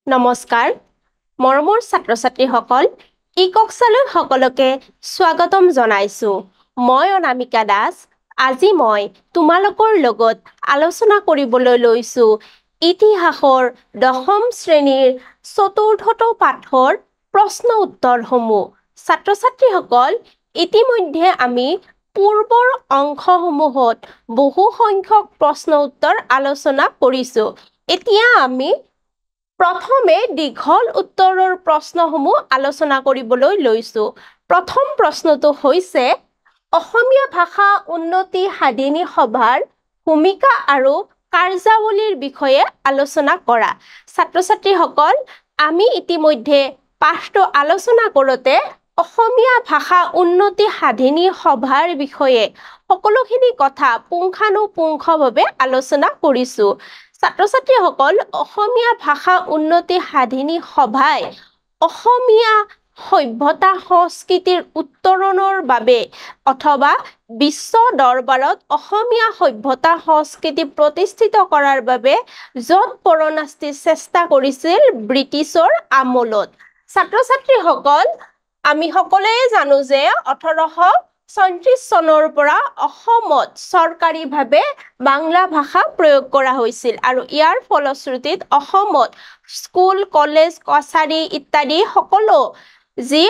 নমস্কাৰ মৰমৰ ছাত্ৰ-ছাত্ৰীসকল ই-কক্সালৈ সকলোকে স্বাগতম জনাইছো মই অনামিকা দাস আজি মই তোমালোকৰ লগত আলোচনা কৰিবলৈ লৈছো ইতিহাসৰ দশম শ্ৰেণীৰ চতুৰ্থটো পাঠৰ প্ৰশ্ন উত্তৰসমূহ ছাত্ৰ-ছাত্ৰীসকল ইতিমধ্যে আমি পূৰ্বৰ অংশসমূহত বহু সংখ্যক প্ৰশ্ন উত্তৰ আলোচনা কৰিছো এতিয়া আমি প্ৰথমে দীঘল উত্তৰৰ প্ৰশ্নসমূহ আলোচনা কৰিবলৈ লৈছো প্ৰথম প্ৰশ্নটো হৈছে অসমীয়া ভাষা উন্নতি সাধিনী সভাৰ ভূমিকা আৰু কাৰ্যাৱলীৰ বিষয়ে আলোচনা কৰা ছাত্ৰ-ছাত্ৰীসকল আমি ইতিমধ্যে পাঠটো আলোচনা কৰোতে অসমীয়া ভাষা উন্নতি সাধিনী সভাৰ বিষয়ে সকলোখিনি কথা পুংখানুপুংখভাৱে আলোচনা কৰিছো ছাত্ৰ-ছাত্ৰীসকল অসমীয়া ভাষা উন্নতি সাধিনী সভাই অসমীয়া সভ্যতা সংস্কৃতিৰ উত্তৰণৰ বাবে অথবা বিশ্ব দৰবাৰত অসমীয়া সভ্যতা সংস্কৃতি প্ৰতিষ্ঠিত কৰাৰ বাবে যত পৰণাস্তি চেষ্টা কৰিছিল ব্ৰিটিছৰ আমলত ছাত্ৰ-ছাত্ৰীসকল আমি সকলোৱে জানো যে 1837 চনৰ পৰা অসমত চৰকাৰীভাৱে বাংলা ভাষা প্ৰয়োগ কৰা হৈছিল আৰু ইয়াৰ ফলশ্ৰুতিত অসমত স্কুল কলেজ কাছাৰী ইত্যাদি সকলো যি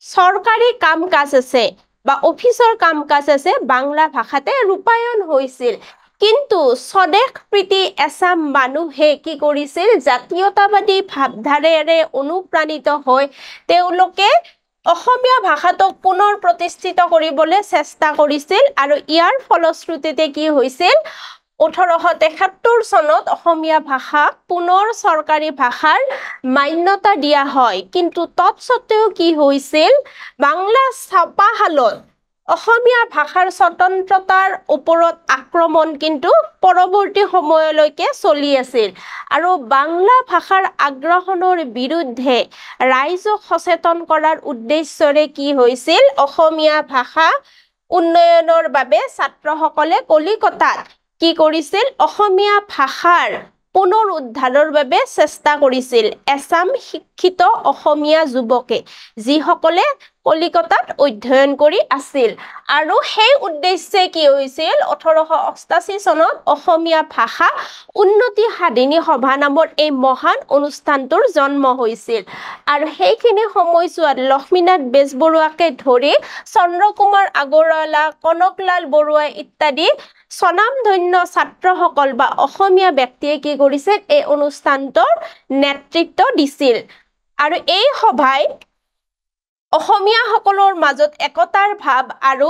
চৰকাৰী কাম-কাজ আছে বা অফিচৰ কাম-কাজ আছে বাংলা ভাষাতে ৰূপায়ণ হৈছিল কিন্তু স্বদেশ প্ৰীতি এছাম মানুহে কি কৰিছিল জাতীয়তাবাদী ভাৱধাৰাৰে অনুপ্ৰাণিত হৈ তেওঁলোকে অসমীয়া ভাষাটোক পুনৰ প্ৰতিষ্ঠিত কৰিবলৈ চেষ্টা কৰিছিল আৰু ইয়াৰ ফলশ্ৰুতিতে কি হৈছিল 1873 চনত অসমীয়া ভাষা পুনৰ চৰকাৰী ভাষাৰ মান্যতা দিয়া হয় কিন্তু তৎসত্ত্বেও কি হৈছিল বাংলা ছাপাশালত অসমীয়া ভাষাৰ স্বতন্ত্ৰতাৰ ওপৰত আক্ৰমণ কিন্তু পৰৱৰ্তী সময়লৈকে চলি আছিল আৰু বাংলা ভাষাৰ আগ্ৰাসনৰ বিৰুদ্ধে ৰাইজক সচেতন কৰাৰ উদ্দেশ্যৰে কি হৈছিল অসমীয়া ভাষা উন্নয়নৰ বাবে ছাত্ৰসকলে কলিকতাত কি কৰিছিল অসমীয়া ভাষাৰ পুনৰ উদ্ধাৰৰ বাবে চেষ্টা কৰিছিল এছাম শিক্ষিত অসমীয়া যুৱকে যিসকলে কলিকতাত অধ্যয়ন কৰি আছিল আৰু সেই উদ্দেশ্যে কি হৈছিল 1888 চনত অসমীয়া ভাষা উন্নতি সাধিনী সভা নামৰ এই মহান অনুষ্ঠানটোৰ জন্ম হৈছিল আৰু সেইখিনি সময়ছোৱাত লক্ষ্মীনাথ বেজবৰুৱাকে ধৰি চন্দ্ৰকুমাৰ আগৰৱালা কনকলাল বৰুৱা ইত্যাদি স্বনামধন্য ছাত্ৰসকল বা অসমীয়া ব্যক্তিয়ে কি কৰিছিল এই অনুষ্ঠানটোৰ নেতৃত্ব দিছিল আৰু এই সভাই অসমীয়া সকলৰ মাজত একতাৰ ভাৱ আৰু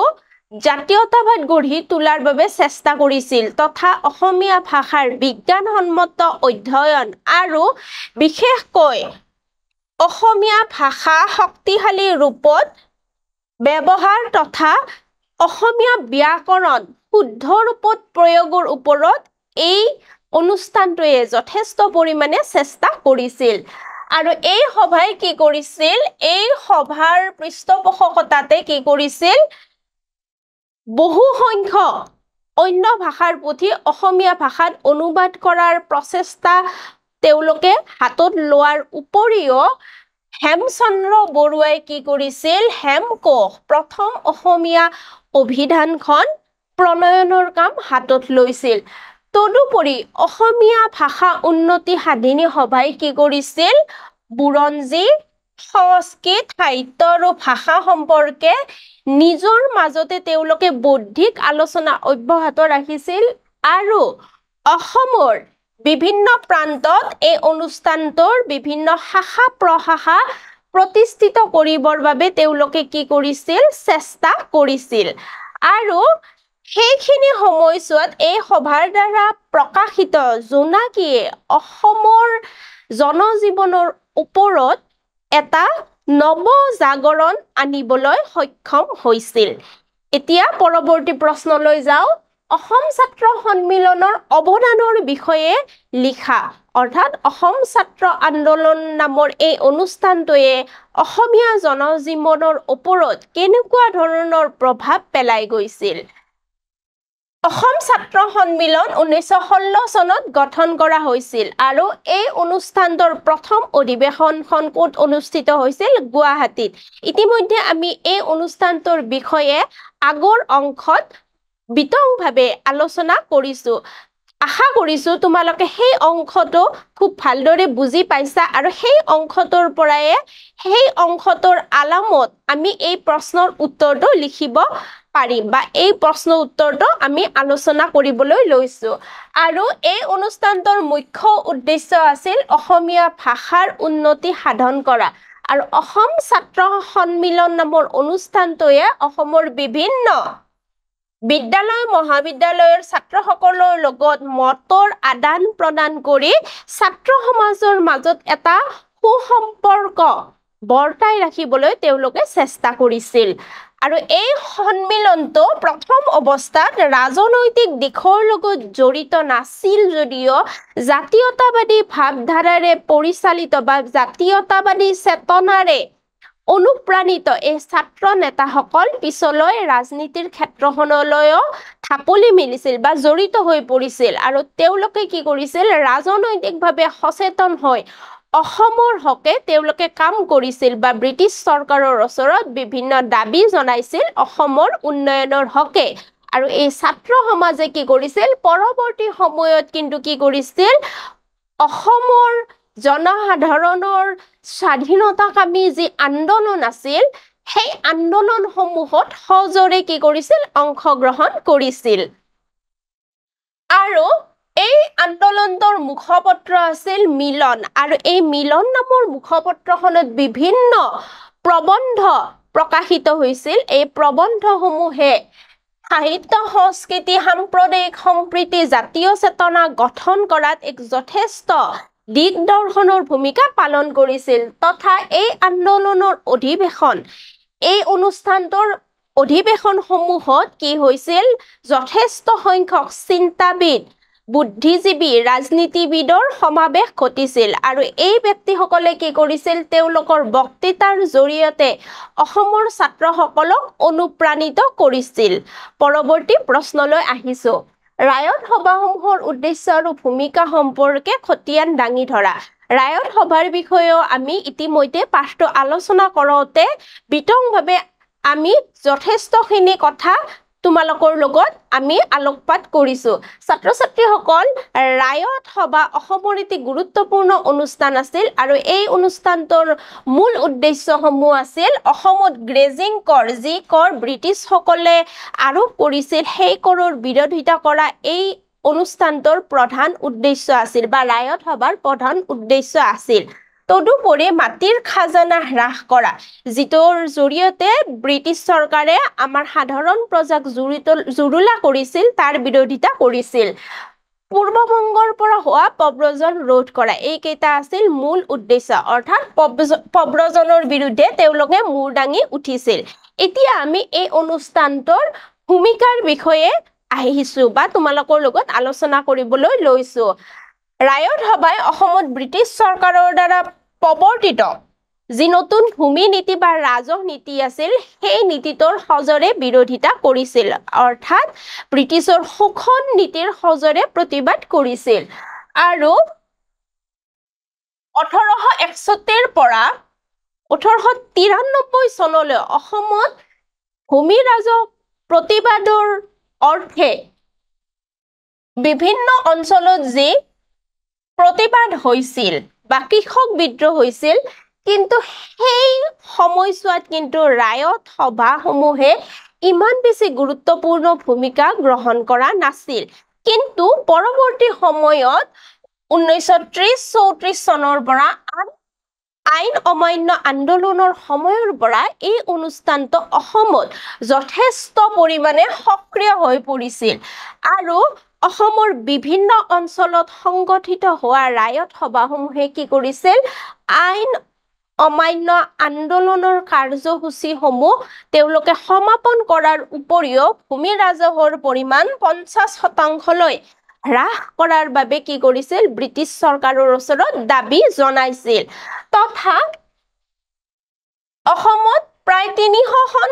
জাতীয়তাবাদ গঢ়ি তোলাৰ বাবে চেষ্টা কৰিছিল তথা অসমীয়া ভাষাৰ বিজ্ঞানসন্মত অধ্যয়ন আৰু বিশেষকৈ অসমীয়া ভাষা শক্তিশালী ৰূপত ব্যৱহাৰ তথা অসমীয়া ব্যাকৰণ শুদ্ধ ৰূপত প্ৰয়োগৰ ওপৰত এই অনুষ্ঠানটোৱে যথেষ্ট পৰিমাণে চেষ্টা কৰিছিল আৰু এই সভাই কি কৰিছিল এই সভাৰ পৃষ্ঠপোষকতাতে কি কৰিছিল বহু সংখ্যক অন্য ভাষাৰ পুথি অসমীয়া ভাষাত অনুবাদ কৰাৰ প্ৰচেষ্টা তেওঁলোকে হাতত লোৱাৰ উপৰিও হেমচন্দ্ৰ বৰুৱাই কি কৰিছিল হেমকোষ প্ৰথম অসমীয়া অভিধানখন প্ৰণয়নৰ কাম হাতত লৈছিল তদুপৰি অসমীয়া ভাষা উন্নতি সাধিনী সভাই কি কৰিছিল বুৰঞ্জী সংস্কৃত সাহিত্য আৰু ভাষা সম্পৰ্কে নিজৰ মাজতে তেওঁলোকে বৌদ্ধিক আলোচনা অব্যাহত ৰাখিছিল আৰু অসমৰ বিভিন্ন প্ৰান্তত এই অনুষ্ঠানটোৰ বিভিন্ন শাখা প্ৰশাখা প্ৰতিষ্ঠিত কৰিবৰ বাবে তেওঁলোকে কি কৰিছিল চেষ্টা কৰিছিল আৰু সেইখিনি সময়ছোৱাত এই সভাৰ দ্বাৰা প্ৰকাশিত জোনাকীয়ে অসমৰ জনজীৱনৰ ওপৰত এটা নৱজাগৰণ আনিবলৈ সক্ষম হৈছিল এতিয়া পৰৱৰ্তী প্ৰশ্নলৈ যাওঁ অসম ছাত্ৰ সন্মিলনৰ অৱদানৰ বিষয়ে লিখা অৰ্থাৎ অসম ছাত্ৰ আন্দোলন নামৰ এই অনুষ্ঠানটোৱে অসমীয়া জনজীৱনৰ ওপৰত কেনেকুৱা ধৰণৰ প্ৰভাৱ পেলাই গৈছিল অসম ছাত্ৰ সন্মিলন 1916 চনত গঠন কৰা হৈছিল আৰু এই অনুষ্ঠানটোৰ প্ৰথম অধিৱেশনখন ক'ত অনুষ্ঠিত হৈছিল গুৱাহাটীত ইতিমধ্যে আমি এই অনুষ্ঠানটোৰ বিষয়ে আগৰ অংশত বিতংভাৱে আলোচনা কৰিছো আশা কৰিছো তোমালোকে সেই অংশটো খুব ভালদৰে বুজি পাইছা আৰু সেই অংশটোৰ পৰাই সেই অংশটোৰ আলামত আমি এই প্ৰশ্নৰ উত্তৰটো লিখিব পাৰিম বা এই প্ৰশ্ন উত্তৰটো আমি আলোচনা কৰিবলৈ লৈছো আৰু এই অনুষ্ঠানটোৰ মুখ্য উদ্দেশ্য আছিল অসমীয়া ভাষাৰ উন্নতি সাধন কৰা আৰু অসম ছাত্ৰ সন্মিলন নামৰ অনুষ্ঠানটোৱে অসমৰ বিভিন্ন বিদ্যালয় মহাবিদ্যালয়ৰ ছাত্ৰসকলৰ লগত মতৰ আদান প্ৰদান কৰি ছাত্ৰ সমাজৰ মাজত এটা সুসম্পৰ্ক বৰ্তাই ৰাখিবলৈ তেওঁলোকে চেষ্টা কৰিছিল আৰু এই সন্মিলনটো প্ৰথম অৱস্থাত ৰাজনৈতিক দিশৰ লগত জড়িত নাছিল যদিও জাতীয়তাবাদী ভাৱধাৰাৰে পৰিচালিত বা জাতীয়তাবাদী চেতনাৰে অনুপ্ৰাণিত এই ছাত্ৰ নেতাসকল পিছলৈ ৰাজনীতিৰ ক্ষেত্ৰখনলৈও ঢাপলি মেলিছিল বা জড়িত হৈ পৰিছিল আৰু তেওঁলোকে কি কৰিছিল ৰাজনৈতিকভাৱে সচেতন হৈ অসমৰ হকে তেওঁলোকে কাম কৰিছিল বা ব্ৰিটিছ চৰকাৰৰ ওচৰত বিভিন্ন দাবী জনাইছিল অসমৰ উন্নয়নৰ হকে আৰু এই ছাত্ৰ সমাজে কি কৰিছিল পৰৱৰ্তী সময়ত কিন্তু কি কৰিছিল অসমৰ জনসাধাৰণৰ স্বাধীনতাকামী যি আন্দোলন আছিল সেই আন্দোলনসমূহত সজোৰে কি কৰিছিল অংশগ্ৰহণ কৰিছিল আৰু এই আন্দোলনটোৰ মুখপত্ৰ আছিল মিলন আৰু এই মিলন নামৰ মুখপত্ৰখনত বিভিন্ন প্ৰবন্ধ প্ৰকাশিত হৈছিল এই প্ৰবন্ধসমূহে সাহিত্য সংস্কৃতি সাম্প্ৰদায়িক সম্প্ৰীতি জাতীয় চেতনা গঠন কৰাত এক যথেষ্ট দিগদৰ্শনৰ ভূমিকা পালন কৰিছিল তথা এই আন্দোলনৰ অধিৱেশন এই অনুষ্ঠানটোৰ অধিৱেশনসমূহত কি হৈছিল যথেষ্ট সংখ্যক চিন্তাবিদ বুদ্ধিজীৱী ৰাজনীতিবিদৰ সমাৱেশ ঘটিছিল আৰু এই ব্যক্তিসকলে কি কৰিছিল তেওঁলোকৰ বক্তৃতাৰ জৰিয়তে অসমৰ ছাত্ৰসকলক অনুপ্ৰাণিত কৰিছিল পৰৱৰ্তী প্ৰশ্নলৈ আহিছো ৰায়ত সভাসমূহৰ উদ্দেশ্য আৰু ভূমিকা সম্পৰ্কে খতিয়ান দাঙি ধৰা ৰায়ত সভাৰ বিষয়েও আমি ইতিমধ্যে পাঠটো আলোচনা কৰোঁতে বিতংভাৱে আমি যথেষ্টখিনি কথা তোমালোকৰ লগত আমি আলোকপাত কৰিছো ছাত্ৰ ছাত্ৰীসকল ৰায়ত সভা অসমৰ এটি গুৰুত্বপূৰ্ণ অনুষ্ঠান আছিল আৰু এই অনুষ্ঠানটোৰ মূল উদ্দেশ্যসমূহ আছিল অসমত গ্ৰেজিং কৰ যি কৰ ব্ৰিটিছসকলে আৰোপ কৰিছিল সেই কৰৰ বিৰোধিতা কৰা এই অনুষ্ঠানটোৰ প্ৰধান উদ্দেশ্য আছিল বা ৰায়ত সভাৰ প্ৰধান উদ্দেশ্য আছিল তদুপৰি মাটিৰ খাজানা হ্ৰাস কৰা যিটোৰ জৰিয়তে ব্ৰিটিছ চৰকাৰে আমাৰ সাধাৰণ প্ৰজাক জুৰুলা কৰিছিল তাৰ বিৰোধিতা কৰিছিল পূৰ্ববংগৰ পৰা হোৱা প্ৰব্ৰজন ৰোধ কৰা এইকেইটা আছিল মূল উদ্দেশ্য অৰ্থাৎ প্ৰব্ৰজনৰ বিৰুদ্ধে তেওঁলোকে মূৰ দাঙি উঠিছিল এতিয়া আমি এই অনুষ্ঠানটোৰ ভূমিকাৰ বিষয়ে আহিছো বা তোমালোকৰ লগত আলোচনা কৰিবলৈ লৈছো ৰায়ত সভাই অসমত ব্ৰিটিছ চৰকাৰৰ দ্বাৰা প্ৰৱৰ্তিত যি নতুন ভূমি নীতি বা ৰাজহ নীতি আছিল সেই নীতিটোৰ সজৰে বিৰোধিতা কৰিছিল অৰ্থাৎ ব্ৰিটিছৰ শোষণ নীতিৰ সজৰে প্ৰতিবাদ কৰিছিল আৰু 1861 পৰা 1893 চনলৈ অসমত ভূমি ৰাজহ প্ৰতিবাদৰ অৰ্থে বিভিন্ন অঞ্চলত যি প্ৰতিবাদ হৈছিল বা কৃষক বিদ্ৰোহ হৈছিল কিন্তু সেই সময়ছোৱাত কিন্তু ৰায়ত সভাসমূহে ইমান বেছি গুৰুত্বপূৰ্ণ ভূমিকা গ্ৰহণ কৰা নাছিল কিন্তু পৰৱৰ্তী সময়ত 1930-34 চনৰ পৰা আইন অমান্য আন্দোলনৰ সময়ৰ পৰা এই অনুষ্ঠানটো অসমত যথেষ্ট পৰিমাণে সক্ৰিয় হৈ পৰিছিল আৰু অসমৰ বিভিন্ন অঞ্চলত সংগঠিত হোৱা ৰায়ত সভাসমূহে কি কৰিছিল আইন অমান্য আন্দোলনৰ কাৰ্যসূচীসমূহ তেওঁলোকে সমাপন কৰাৰ উপৰিও ভূমি ৰাজহৰ পৰিমাণ 50% হ্ৰাস কৰাৰ বাবে কি কৰিছিল ব্ৰিটিছ চৰকাৰৰ ওচৰত দাবী জনাইছিল তথা অসমত প্ৰায় 300খন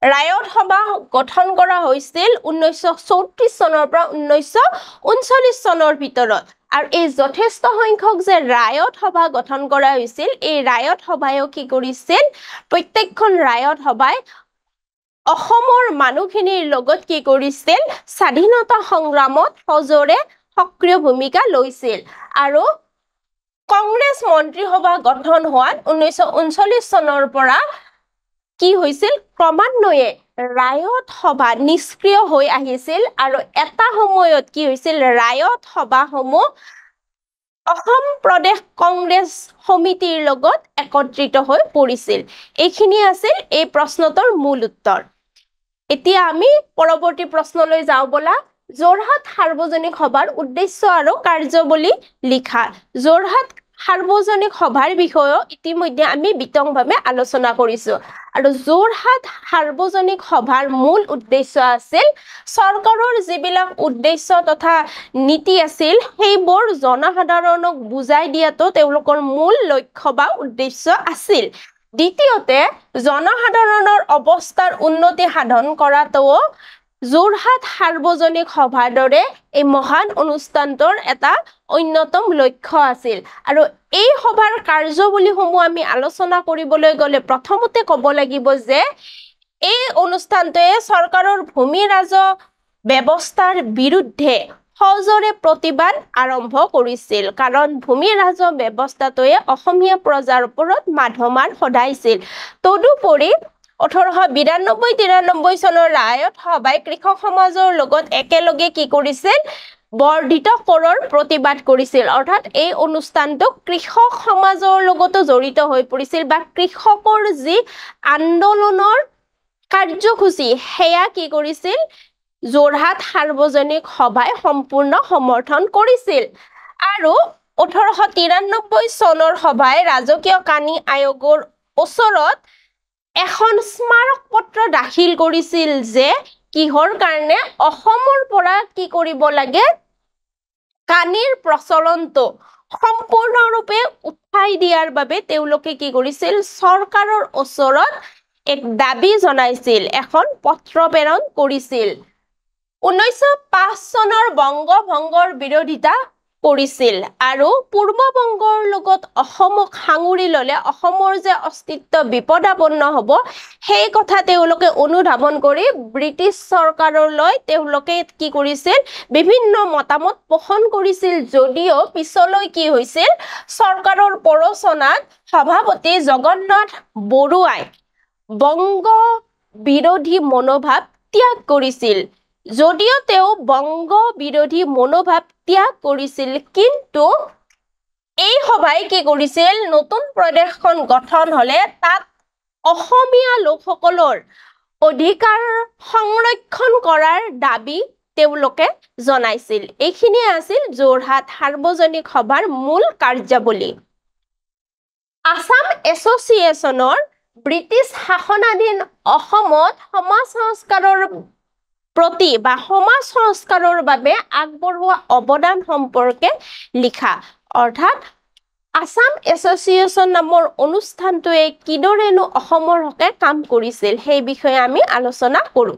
ৰায়ত সভা গঠন কৰা হৈছিল 1934 চনৰ পৰা 1939 চনৰ ভিতৰত আৰু এই যথেষ্ট সংখ্যক যে ৰায়ত সভা গঠন কৰা হৈছিল এই ৰায়ত সভায়ও কি কৰিছিল প্ৰত্যেকখন ৰায়ত সভাই অসমৰ মানুহখিনিৰ লগত কি কৰিছিল স্বাধীনতা সংগ্ৰামত সজোৰে সক্ৰিয় ভূমিকা লৈছিল আৰু কংগ্ৰেছ মন্ত্ৰী সভা গঠন হোৱাত 1939 চনৰ পৰা কি হৈছিল ক্ৰমান্বয়ে ৰায়ত সভা নিষ্ক্ৰিয় হৈ আহিছিল আৰু এটা সময়ত কি হৈছিল ৰায়ত সভাসমূহ অসম প্ৰদেশ কংগ্ৰেছ সমিতিৰ লগত একত্ৰিত হৈ পৰিছিল এইখিনি আছিল এই প্ৰশ্নটোৰ মূল উত্তৰ এতিয়া আমি পৰৱৰ্তী প্ৰশ্নলৈ যাওঁ বলা যোৰহাট সাৰ্বজনিক সভাৰ উদ্দেশ্য আৰু কাৰ্যাৱলী লিখা যোৰহাট সাৰ্বজনিক সভাৰ বিষয়ে ইতিমধ্যে আমি বিতংভাৱে আলোচনা কৰিছো আৰু যোৰহাট সাৰ্বজনিক সভাৰ মূল উদ্দেশ্য আছিল চৰকাৰৰ যিবিলাক উদ্দেশ্য তথা নীতি আছিল সেইবোৰ জনসাধাৰণক বুজাই দিয়াটো তেওঁলোকৰ মূল লক্ষ্য বা উদ্দেশ্য আছিল দ্বিতীয়তে জনসাধাৰণৰ অৱস্থাৰ উন্নতি সাধন কৰাটো যোৰহাট সাৰ্বজনিক সভাৰ দৰে এই মহান অনুষ্ঠানটোৰ এটা অন্যতম লক্ষ্য আছিল আৰু এই সভাৰ কাৰ্যাৱলীসমূহ আমি আলোচনা কৰিবলৈ গ'লে প্ৰথমতে ক'ব লাগিব যে এই অনুষ্ঠানটোৱে চৰকাৰৰ ভূমি ৰাজহ ব্যৱস্থাৰ বিৰুদ্ধে সজোৰে প্ৰতিবাদ আৰম্ভ কৰিছিল কাৰণ ভূমি ৰাজহ ব্যৱস্থাটোৱে অসমীয়া প্ৰজাৰ ওপৰত মাধমাৰ সদাইছিল তদুপৰি 1892-93 চনৰ ৰায়ত সভাই কৃষক সমাজৰ লগত একেলগে কি কৰিছিল বৰ্ধিত কৰৰ প্ৰতিবাদ কৰিছিল অৰ্থাৎ এই অনুষ্ঠানটো কৃষক সমাজৰ লগতো জড়িত হৈ পৰিছিল বা কৃষকৰ যি আন্দোলনৰ কাৰ্যসূচী সেয়া কি কৰিছিল যোৰহাট সাৰ্বজনিক সভাই সম্পূৰ্ণ সমৰ্থন কৰিছিল আৰু 1893 চনৰ সভাই ৰাজকীয় কানি আয়োগৰ ওচৰত এখন স্মাৰক পত্ৰ দাখিল কৰিছিল যে কিহৰ কাৰণে অসমৰ পৰা কি কৰিব লাগে কানিৰ প্ৰচলনটো সম্পূৰ্ণৰূপে উঠাই দিয়াৰ বাবে তেওঁলোকে কি কৰিছিল চৰকাৰৰ ওচৰত এক দাবী জনাইছিল এখন পত্ৰ প্ৰেৰণ কৰিছিল 1905 চনৰ বংগভংগৰ বিৰোধিতা কৰিছিল আৰু পূৰ্ববংগৰ লগত অসমক সাঙুৰি ললে অসমৰ যে অস্তিত্ব বিপদাপন্ন হ'ব সেই কথা তেওঁলোকে অনুধাৱন কৰি ব্ৰিটিছ চৰকাৰলৈ তেওঁলোকে কি কৰিছিল বিভিন্ন মতামত পোষণ কৰিছিল যদিও পিছলৈ কি হৈছিল চৰকাৰৰ প্ৰৰোচনাত সভাপতি জগন্নাথ বৰুৱাই বংগ বিৰোধী মনোভাৱ ত্যাগ কৰিছিল যদিও তেওঁ বংগ বিৰোধী মনোভাৱ ত্যাগ কৰিছিল কিন্তু এই সভাই কি কৰিছিল নতুন প্ৰদেশখন গঠন হলে তাত অসমীয়া লোকসকলৰ অধিকাৰ সংৰক্ষণ কৰাৰ দাবী তেওঁলোকে জনাইছিল এইখিনি আছিল যোৰহাট সাৰ্বজনিক সভাৰ মূল কাৰ্যাৱলী আসাম এছ'চিয়েশ্যনৰ ব্ৰিটিছ শাসনাধীন অসমত সমাজ সংস্কাৰৰ প্ৰতি বা সমাজ সংস্কাৰৰ বাবে আগবঢ়োৱা অৱদান সম্পৰ্কে লিখা অৰ্থাৎ আসাম এছ'চিয়েশ্যন নামৰ অনুষ্ঠানটোৱে কিদৰেনো অসমৰ হকে কাম কৰিছিল সেই বিষয়ে আমি আলোচনা কৰোঁ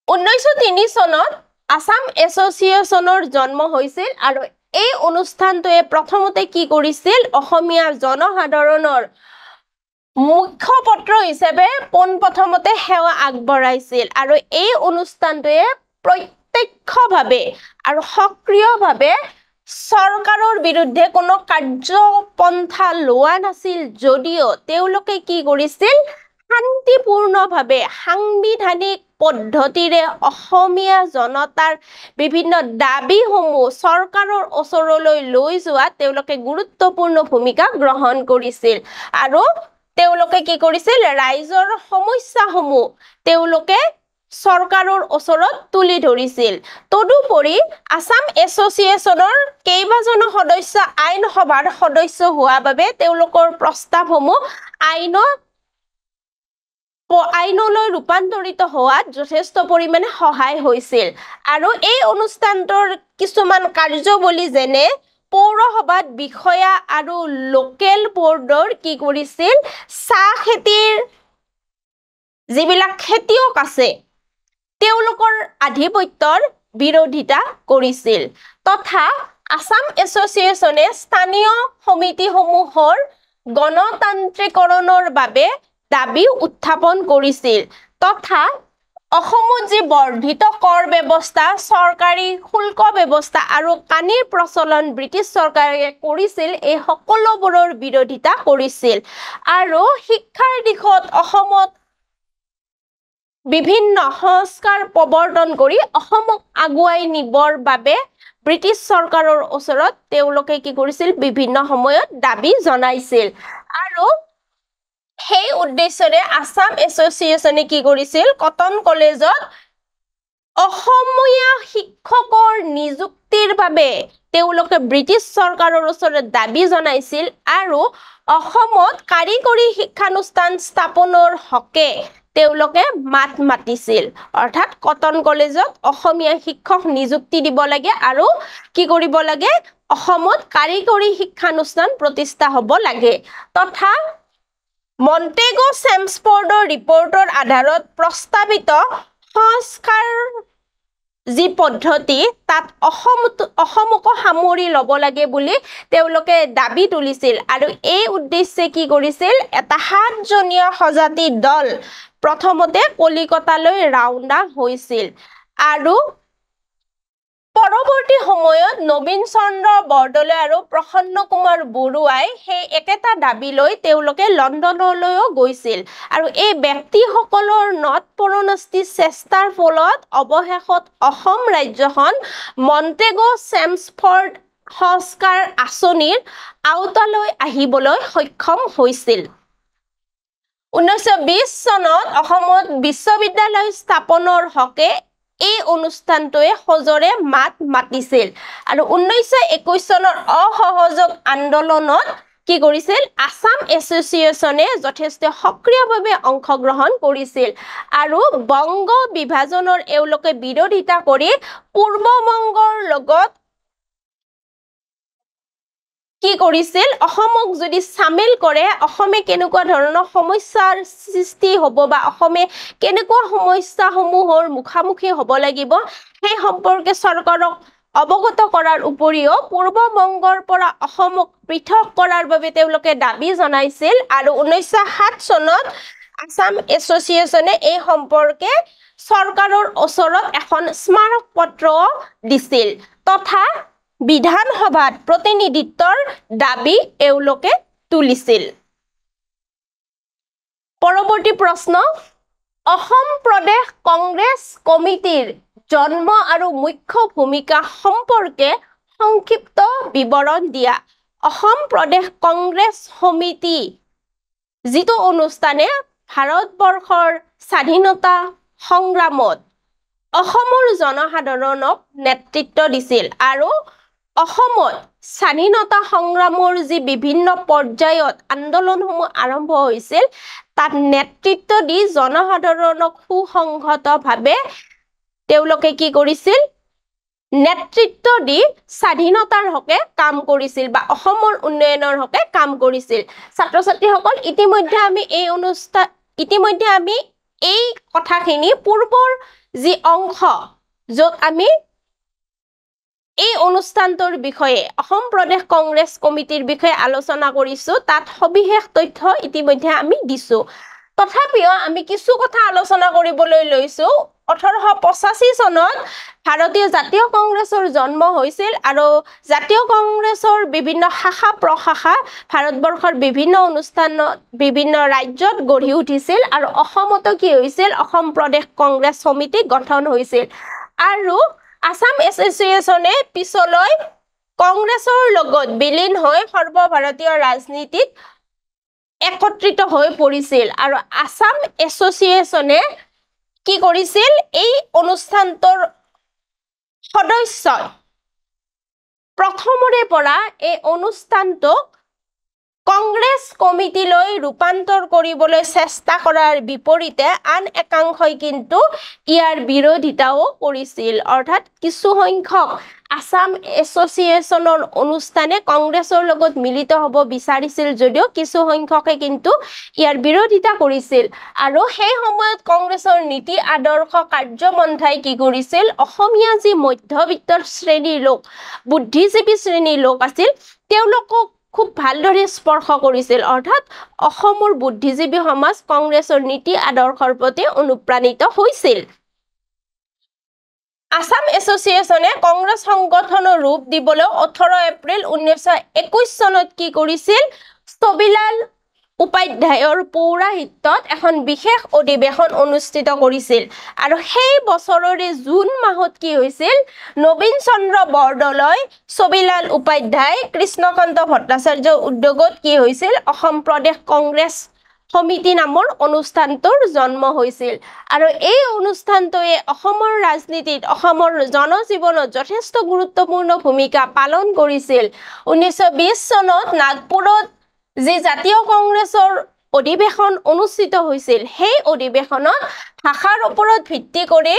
1903 চনত আসাম এছ'চিয়েশ্যনৰ জন্ম হৈছিল আৰু এই অনুষ্ঠানটোৱে প্ৰথমতে কি কৰিছিল অসমীয়া জনসাধাৰণৰ মুখ্য পত্ৰ হিচাপে পোনপ্ৰথমতে সেৱা আগবঢ়াইছিল আৰু এই অনুষ্ঠানটোৱে প্ৰত্যক্ষভাৱে আৰু সক্ৰিয়ভাৱে চৰকাৰৰ বিৰুদ্ধে কোনো কাৰ্যপন্থা লোৱা নাছিল যদিও তেওঁলোকে কি কৰিছিল শান্তিপূৰ্ণভাৱে সাংবিধানিক পদ্ধতিৰে অসমীয়া জনতাৰ বিভিন্ন দাবীসমূহ চৰকাৰৰ ওচৰলৈ লৈ যোৱা তেওঁলোকে গুৰুত্বপূৰ্ণ ভূমিকা গ্ৰহণ কৰিছিল আৰু তেওঁলোকে কি কৰিছিল ৰাইজৰ সমস্যাসমূহ তেওঁলোকে চৰকাৰৰ ওচৰত তুলি ধৰিছিল তদুপৰি আসাম এছ'চিয়েশ্যনৰ কেইবাজনো সদস্য আইন সভাৰ সদস্য হোৱা বাবে তেওঁলোকৰ প্ৰস্তাৱসমূহ আইনলৈ ৰূপান্তৰিত হোৱাত যথেষ্ট পৰিমাণে সহায় হৈছিল আৰু এই অনুষ্ঠানটোৰ কিছুমান কাৰ্যাৱলী যেনে পৌৰসভাত বিষয়া আৰু লোকেল বৰ্ডৰ কি কৰিছিল চাহ খেতিৰ যিবিলাক খেতিয়ক আছে তেওঁলোকৰ আধিপত্যৰ বিৰোধিতা কৰিছিল তথা আসাম এছ'চিয়েশ্যনে স্থানীয় সমিতিসমূহৰ গণতান্ত্ৰিকৰণৰ বাবে দাবী উত্থাপন কৰিছিল তথা অসমত যি বৰ্ধিত কৰ ব্যৱস্থা চৰকাৰী শুল্ক ব্যৱস্থা আৰু কানিৰ প্ৰচলন ব্ৰিটিছ চৰকাৰে কৰিছিল এই সকলোবোৰৰ বিৰোধিতা কৰিছিল আৰু শিক্ষাৰ দিশত অসমত বিভিন্ন সংস্কাৰ প্ৰৱৰ্তন কৰি অসমক আগুৱাই নিবৰ বাবে ব্ৰিটিছ চৰকাৰৰ ওচৰত তেওঁলোকে কি কৰিছিল বিভিন্ন সময়ত দাবী জনাইছিল আৰু সেই উদ্দেশ্যৰে আসাম এছ'চিয়েশ্যনে কি কৰিছিল কটন কলেজত অসমীয়া শিক্ষকৰ নিযুক্তিৰ বাবে তেওঁলোকে ব্ৰিটিছ চৰকাৰৰ ওচৰত দাবী জনাইছিল আৰু অসমত কাৰিকৰী শিক্ষানুষ্ঠান স্থাপনৰ হকে তেওঁলোকে মাত মাতিছিল অৰ্থাৎ কটন কলেজত অসমীয়া শিক্ষক নিযুক্তি দিব লাগে আৰু কি কৰিব লাগে অসমত কাৰিকৰী শিক্ষানুষ্ঠান প্ৰতিষ্ঠা হ'ব লাগে তথা মন্টেগো চেমছফৰ্ডৰ ৰিপৰ্টৰ আধাৰত প্ৰস্তাৱিত সংস্কাৰ যি পদ্ধতি তাত অসমকো সামৰি ল'ব লাগে বুলি তেওঁলোকে দাবী তুলিছিল আৰু এই উদ্দেশ্যে কি কৰিছিল এটা 7জনীয়া সজাতি দল প্ৰথমতে কলিকতালৈ ৰাওনা হৈছিল আৰু পৰৱৰ্তী সময়ত নবীন চন্দ্ৰ বৰদলৈ আৰু প্ৰসন্ন কুমাৰ বৰুৱাই সেই একেটা দাবী লৈ তেওঁলোকে লণ্ডনলৈও গৈছিল আৰু এই ব্যক্তিসকলৰ নট পৰনস্তি চেষ্টাৰ ফলত অৱশেষত অসম ৰাজ্যখন মন্টেগো চেমছফৰ্ড সংস্কাৰ আঁচনিৰ আওতালৈ আহিবলৈ সক্ষম হৈছিল 1920 চনত অসমত বিশ্ববিদ্যালয় স্থাপনৰ হকে এই অনুষ্ঠানটোৱে সজৰে মাত মাতিছিল আৰু 1921 চনৰ অসহযোগ আন্দোলনত কি কৰিছিল আসাম এছ'চিয়েশ্যনে যথেষ্ট সক্ৰিয়ভাৱে অংশগ্ৰহণ কৰিছিল আৰু বংগ বিভাজনৰ এওঁলোকে বিৰোধিতা কৰি পূৰ্ববংগৰ লগত কি কৰিছিল অসমক যদি সামিল কৰে অসমে কেনেকুৱা ধৰণৰ সমস্যাৰ সৃষ্টি হ'ব বা অসমে কেনেকুৱা সমস্যাসমূহৰ মুখামুখি হ'ব লাগিব সেই সম্পৰ্কে চৰকাৰক অৱগত কৰাৰ উপৰিও পূৰ্ববংগৰ পৰা অসমক পৃথক কৰাৰ বাবে তেওঁলোকে দাবী জনাইছিল আৰু 1907 চনত আসাম এছ'চিয়েশ্যনে এই সম্পৰ্কে চৰকাৰৰ ওচৰত এখন স্মাৰক পত্ৰ দিছিল তথা বিধানসভাত প্ৰতিনিধিত্বৰ দাবী এওঁলোকে তুলিছিল পৰৱৰ্তী প্ৰশ্ন অসম প্ৰদেশ কংগ্ৰেছ কমিটিৰ জন্ম আৰু মুখ্য ভূমিকা সম্পৰ্কে সংক্ষিপ্ত বিৱৰণ দিয়া অসম প্ৰদেশ কংগ্ৰেছ সমিতি যিটো অনুষ্ঠানে ভাৰতবৰ্ষৰ স্বাধীনতা সংগ্ৰামত অসমৰ জনসাধাৰণক নেতৃত্ব দিছিল আৰু অসমত স্বাধীনতা সংগ্ৰামৰ যি বিভিন্ন পৰ্যায়ত আন্দোলনসমূহ আৰম্ভ হৈছিল তাত নেতৃত্ব দি জনসাধাৰণক সুসংহতভাৱে তেওঁলোকে কি কৰিছিল নেতৃত্ব দি স্বাধীনতাৰ হকে কাম কৰিছিল বা অসমৰ উন্নয়নৰ হকে কাম কৰিছিল ছাত্ৰ ছাত্ৰীসকল ইতিমধ্যে আমি এই কথাখিনি পূৰ্বৰ যি অংশ য'ত আমি এই অনুষ্ঠানটোৰ বিষয়ে অসম প্ৰদেশ কংগ্ৰেছ কমিটিৰ বিষয়ে আলোচনা কৰিছো তাত সবিশেষ তথ্য ইতিমধ্যে আমি দিছো তথাপিও আমি কিছু কথা আলোচনা কৰিবলৈ লৈছো 1885 চনত ভাৰতীয় জাতীয় কংগ্ৰেছৰ জন্ম হৈছিল আৰু জাতীয় কংগ্ৰেছৰ বিভিন্ন শাখা প্ৰশাখা ভাৰতবৰ্ষৰ বিভিন্ন অনুষ্ঠানত বিভিন্ন ৰাজ্যত গঢ়ি উঠিছিল আৰু অসমতো কি হৈছিল অসম প্ৰদেশ কংগ্ৰেছ সমিতি গঠন হৈছিল আৰু আসাম এছ'চিয়েশ্যনে পিছলৈ কংগ্ৰেছৰ লগত বিলীন হৈ সৰ্বভাৰতীয় ৰাজনীতিত একত্ৰিত হৈ পৰিছিল আৰু আসাম এছ'চিয়েশ্যনে কি কৰিছিল এই অনুষ্ঠানটোৰ সদস্য প্ৰথমৰে পৰা এই অনুষ্ঠানটোক কংগ্ৰেছ কমিটিলৈ ৰূপান্তৰ কৰিবলৈ চেষ্টা কৰাৰ বিপৰীতে আন একাংশই কিন্তু ইয়াৰ বিৰোধিতাও কৰিছিল অৰ্থাৎ কিছু সংখ্যক আসাম এছ'চিয়েশ্যনৰ অনুষ্ঠানে কংগ্ৰেছৰ লগত মিলিত হ'ব বিচাৰিছিল যদিও কিছু সংখ্যকে কিন্তু ইয়াৰ বিৰোধিতা কৰিছিল আৰু সেই সময়ত কংগ্ৰেছৰ নীতি আদৰ্শ কাৰ্যপন্থাই কি কৰিছিল অসমীয়া যি মধ্যবিত্ত শ্ৰেণীৰ লোক বুদ্ধিজীৱী শ্ৰেণীৰ লোক আছিল তেওঁলোকক খুব ভালদৰে স্পৰ্শ কৰিছিল অৰ্থাৎ অসমৰ বুদ্ধিজীৱী সমাজ কংগ্ৰেছৰ নীতি আদৰ্শৰ প্ৰতি অনুপ্ৰাণিত হৈছিল আসাম এছ'চিয়েশ্যনে কংগ্ৰেছ সংগঠনৰ ৰূপ দিবলৈ 18 এপ্ৰিল 1921 চনত কি কৰিছিল ছবিলাল উপাধ্যায়ৰ পৌৰাহিত্যত এখন বিশেষ অধিৱেশন অনুষ্ঠিত কৰিছিল আৰু সেই বছৰৰে জুন মাহত কি হৈছিল নবীন চন্দ্ৰ বৰদলৈ ছবিলাল উপাধ্যায় কৃষ্ণকান্ত ভট্টাচাৰ্যৰ উদ্যোগত কি হৈছিল অসম প্ৰদেশ কংগ্ৰেছ সমিতি নামৰ অনুষ্ঠানটোৰ জন্ম হৈছিল আৰু এই অনুষ্ঠানটোৱে অসমৰ ৰাজনীতিত অসমৰ জনজীৱনত যথেষ্ট গুৰুত্বপূৰ্ণ ভূমিকা পালন কৰিছিল 1920 চনত নাগপুৰত যি জাতীয় কংগ্ৰেছৰ অধিৱেশন অনুষ্ঠিত হৈছিল সেই অধিৱেশনত ভাষাৰ ওপৰত ভিত্তি কৰি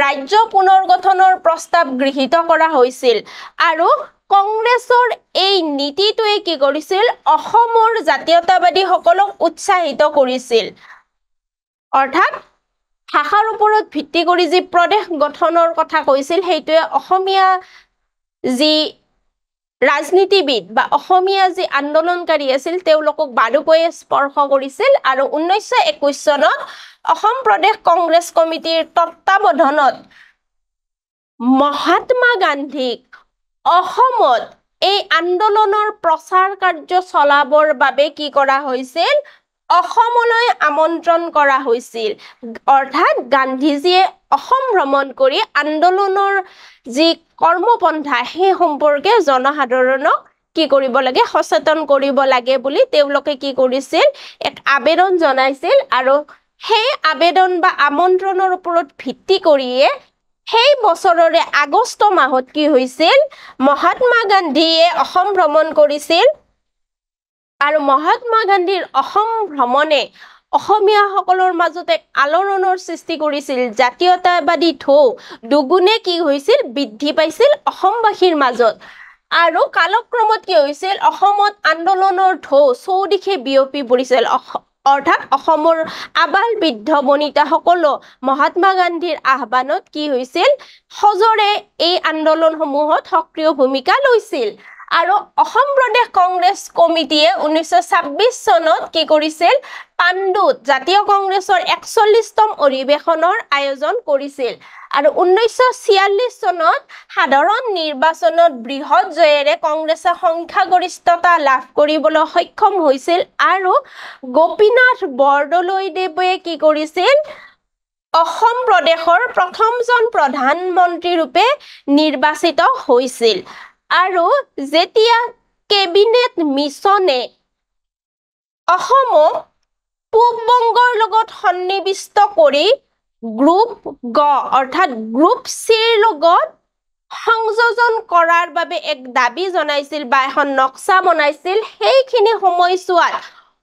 ৰাজ্য পুনৰ্গঠনৰ প্ৰস্তাৱ গৃহীত কৰা হৈছিল আৰু কংগ্ৰেছৰ এই নীতিটোৱে কি কৰিছিল অসমৰ জাতীয়তাবাদী সকলক উৎসাহিত কৰিছিল অৰ্থাৎ ভাষাৰ ওপৰত ভিত্তি কৰি যি প্ৰদেশ গঠনৰ কথা কৈছিল সেইটোৱে অসমীয়া যি ৰাজনীতিবিদ বা অসমীয়া যি আন্দোলনকাৰী আছিল তেওঁলোকক বাৰুকৈয়ে স্পৰ্শ কৰিছিল আৰু 1921 চনত অসম প্ৰদেশ কংগ্ৰেছ কমিটিৰ তত্ত্বাৱধানত মহাত্মা গান্ধীক অসমত এই আন্দোলনৰ প্ৰচাৰ কাৰ্য চলাবৰ বাবে কি কৰা হৈছিল অসমলৈ আমন্ত্ৰণ কৰা হৈছিল অৰ্থাৎ গান্ধীজীয়ে অসম ভ্ৰমণ কৰি আন্দোলনৰ যি কৰ্মপন্থা সেই সম্পৰ্কে জনসাধাৰণক কি কৰিব লাগে সচেতন কৰিব লাগে বুলি তেওঁলোকে কি কৰিছিল এক আবেদন জনাইছিল আৰু সেই আবেদন বা আমন্ত্ৰণৰ ওপৰত ভিত্তি কৰিয়ে সেই বছৰৰে আগষ্ট মাহত কি হৈছিল মহাত্মা গান্ধীয়ে অসম ভ্ৰমণ কৰিছিল আৰু মহাত্মা গান্ধীৰ অসম ভ্ৰমণে অসমীয়াসকলৰ মাজত এক আলোড়নৰ সৃষ্টি কৰিছিল জাতীয়তাবাদী ঢৌ দুগুণে কি হৈছিল বৃদ্ধি পাইছিল অসমবাসীৰ মাজত আৰু কালক্ৰমত কি হৈছিল অসমত আন্দোলনৰ ঢৌ চৌদিশে বিয়পি পৰিছিল অৰ্থাৎ অসমৰ আবাল বৃদ্ধ বনিতা সকলো মহাত্মা গান্ধীৰ আহ্বানত কি হৈছিল সজৰে এই আন্দোলনসমূহত সক্ৰিয় ভূমিকা লৈছিল আৰু অসম প্ৰদেশ কংগ্ৰেছ কমিটিয়ে 1926 চনত কি কৰিছিল পাণ্ডুত জাতীয় কংগ্ৰেছৰ 41তম অধিৱেশনৰ আয়োজন কৰিছিল আৰু 1946 চনত সাধাৰণ নিৰ্বাচনত বৃহৎ জয়েৰে কংগ্ৰেছে সংখ্যাগৰিষ্ঠতা লাভ কৰিবলৈ সক্ষম হৈছিল আৰু গোপীনাথ বৰদলৈদেৱে কি কৰিছিল অসম প্ৰদেশৰ প্ৰথমজন প্ৰধানমন্ত্ৰী ৰূপে নিৰ্বাচিত হৈছিল আৰু যেতিয়া কেবিনেট মিছনে অসমক পূব বংগৰ লগত সন্নিবিষ্ট কৰি গ্ৰুপ গ অৰ্থাৎ গ্ৰুপ চিৰ লগত সংযোজন কৰাৰ বাবে এক দাবী জনাইছিল বা এখন নক্সা বনাইছিল সেইখিনি সময়ছোৱাত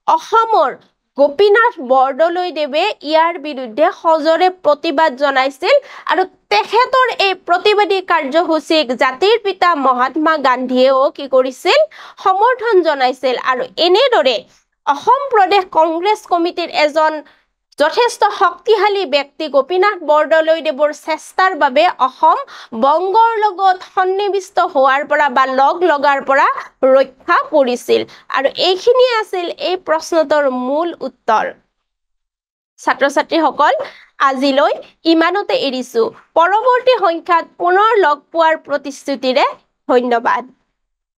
অসমৰ গোপীনাথ বৰদলৈদেৱে ইয়াৰ বিৰুদ্ধে সজৰে প্ৰতিবাদ জনাইছিল আৰু তেখেতৰ এই প্ৰতিবাদী কাৰ্যসূচীক জাতিৰ পিতা মহাত্মা গান্ধীয়েও কি কৰিছিল সমৰ্থন জনাইছিল আৰু এনেদৰে অসম প্ৰদেশ কংগ্ৰেছ কমিটিৰ এজন যথেষ্ট শক্তিশালী ব্যক্তি গোপীনাথ বৰদলৈদেৱৰ চেষ্টাৰ বাবে অসম বংগৰ লগত সন্নিবিষ্ট হোৱাৰ পৰা বা লগ লগাৰ পৰা ৰক্ষা পৰিছিল আৰু এইখিনি আছিল এই প্ৰশ্নটোৰ মূল উত্তৰ ছাত্ৰ ছাত্ৰীসকল আজিলৈ ইমানতে এৰিছো পৰৱৰ্তী সংখ্যাত পুনৰ লগ পোৱাৰ প্ৰতিশ্ৰুতিৰে ধন্যবাদ